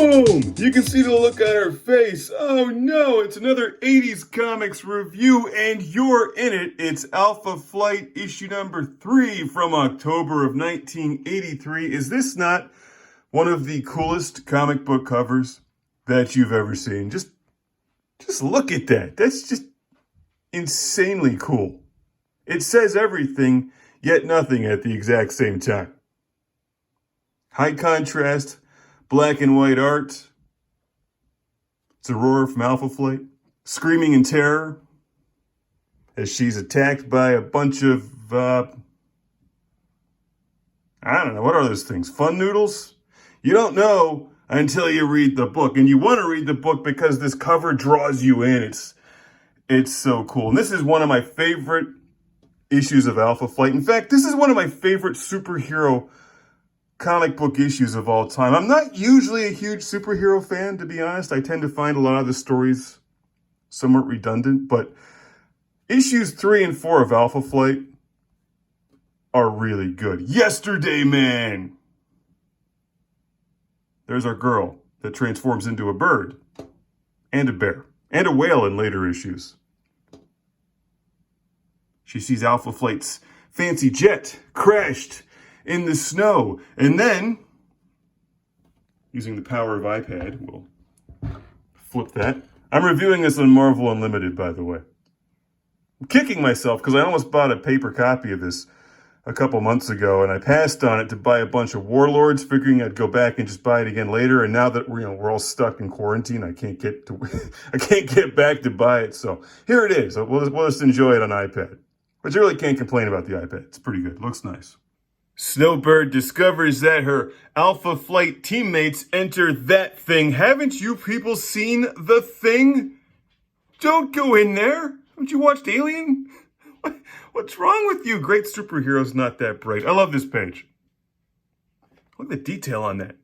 Boom! You can see the look on her face. Oh no, it's another 80s comics review and you're in it. It's Alpha Flight issue number 3 from October of 1983. Is this not one of the coolest comic book covers that you've ever seen? Just look at that. That's just insanely cool. It says everything, yet nothing at the exact same time. High contrast, black and white art. It's Aurora from Alpha Flight, screaming in terror as she's attacked by a bunch of, I don't know, what are those things? Fun noodles? You don't know until you read the book, and you want to read the book because this cover draws you in. It's so cool. And this is one of my favorite issues of Alpha Flight. In fact, this is one of my favorite superhero comic book issues of all time. I'm not usually a huge superhero fan, to be honest. I tend to find a lot of the stories somewhat redundant, but issues 3 and 4 of Alpha Flight are really good. Yesterday Man! There's our girl that transforms into a bird, and a bear, and a whale in later issues. She sees Alpha Flight's fancy jet crashed in the snow, and then, using the power of iPad, we'll flip that. I'm reviewing this on Marvel Unlimited, by the way. I'm kicking myself because I almost bought a paper copy of this a couple months ago, and I passed on it to buy a bunch of Warlords, figuring I'd go back and just buy it again later. And now that we're all stuck in quarantine, I can't get back to buy it. So here it is. We'll just enjoy it on iPad, which I really can't complain about the iPad. It's pretty good. It looks nice. Snowbird discovers that her Alpha Flight teammates enter that thing. Haven't you people seen The Thing? Don't go in there. Haven't you watched Alien? What's wrong with you? Great superheroes, not that bright. I love this page. Look at the detail on that.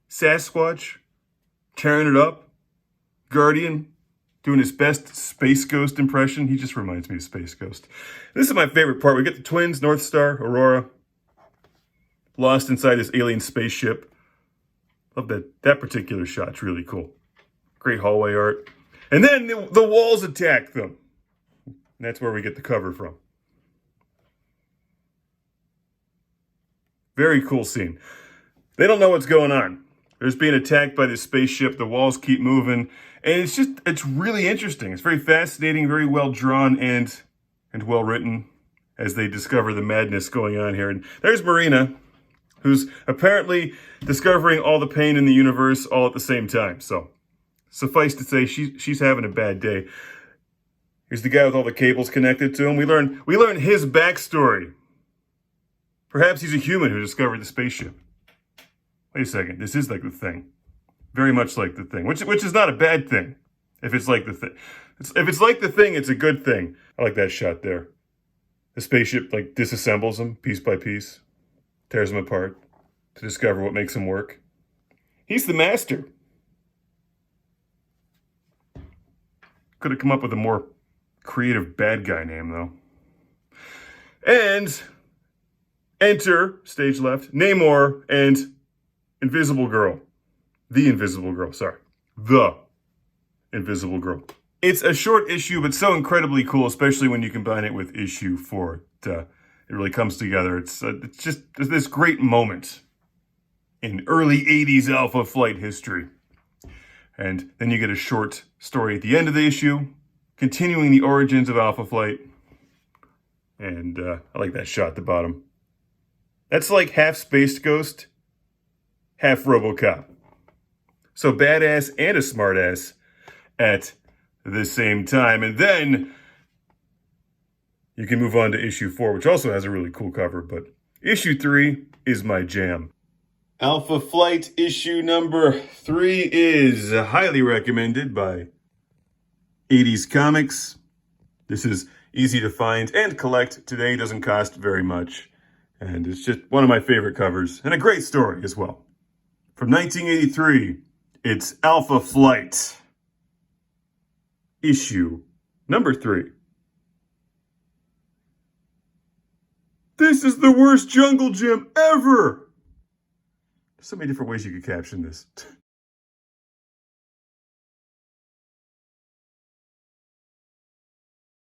Sasquatch, tearing it up. Guardian, doing his best Space Ghost impression. He just reminds me of Space Ghost. This is my favorite part. We get the twins, North Star, Aurora, lost inside this alien spaceship. Love that particular shot. It's really cool. Great hallway art. And then the walls attack them. And that's where we get the cover from. Very cool scene. They don't know what's going on. They're just being attacked by this spaceship. The walls keep moving. And it's really interesting. It's very fascinating, very well drawn, and well written as they discover the madness going on here. And there's Marrina, who's apparently discovering all the pain in the universe all at the same time. So suffice to say, she's having a bad day. Here's the guy with all the cables connected to him. We learn his backstory. Perhaps he's a human who discovered the spaceship. Wait a second, this is like The Thing. Very much like The Thing, which is not a bad thing. If it's like The Thing. If it's like The Thing, it's a good thing. I like that shot there. The spaceship like disassembles them piece by piece. Tears them apart to discover what makes them work. He's the master. Could have come up with a more creative bad guy name, though. And enter, stage left, Namor and Invisible Girl. The Invisible Girl, sorry. The Invisible Girl. It's a short issue, but so incredibly cool, especially when you combine it with issue 4. It really comes together. It's just this great moment in early 80s Alpha Flight history. And then you get a short story at the end of the issue, continuing the origins of Alpha Flight. And I like that shot at the bottom. That's like half Space Ghost, half RoboCop. So badass and a smartass at the same time. And then you can move on to issue 4, which also has a really cool cover. But issue 3 is my jam. Alpha Flight issue number 3 is highly recommended by 80s Comics. This is easy to find and collect today. Doesn't cost very much. And it's just one of my favorite covers. And a great story as well. From 1983, it's Alpha Flight issue number 3. This is the worst jungle gym ever! There's so many different ways you could caption this.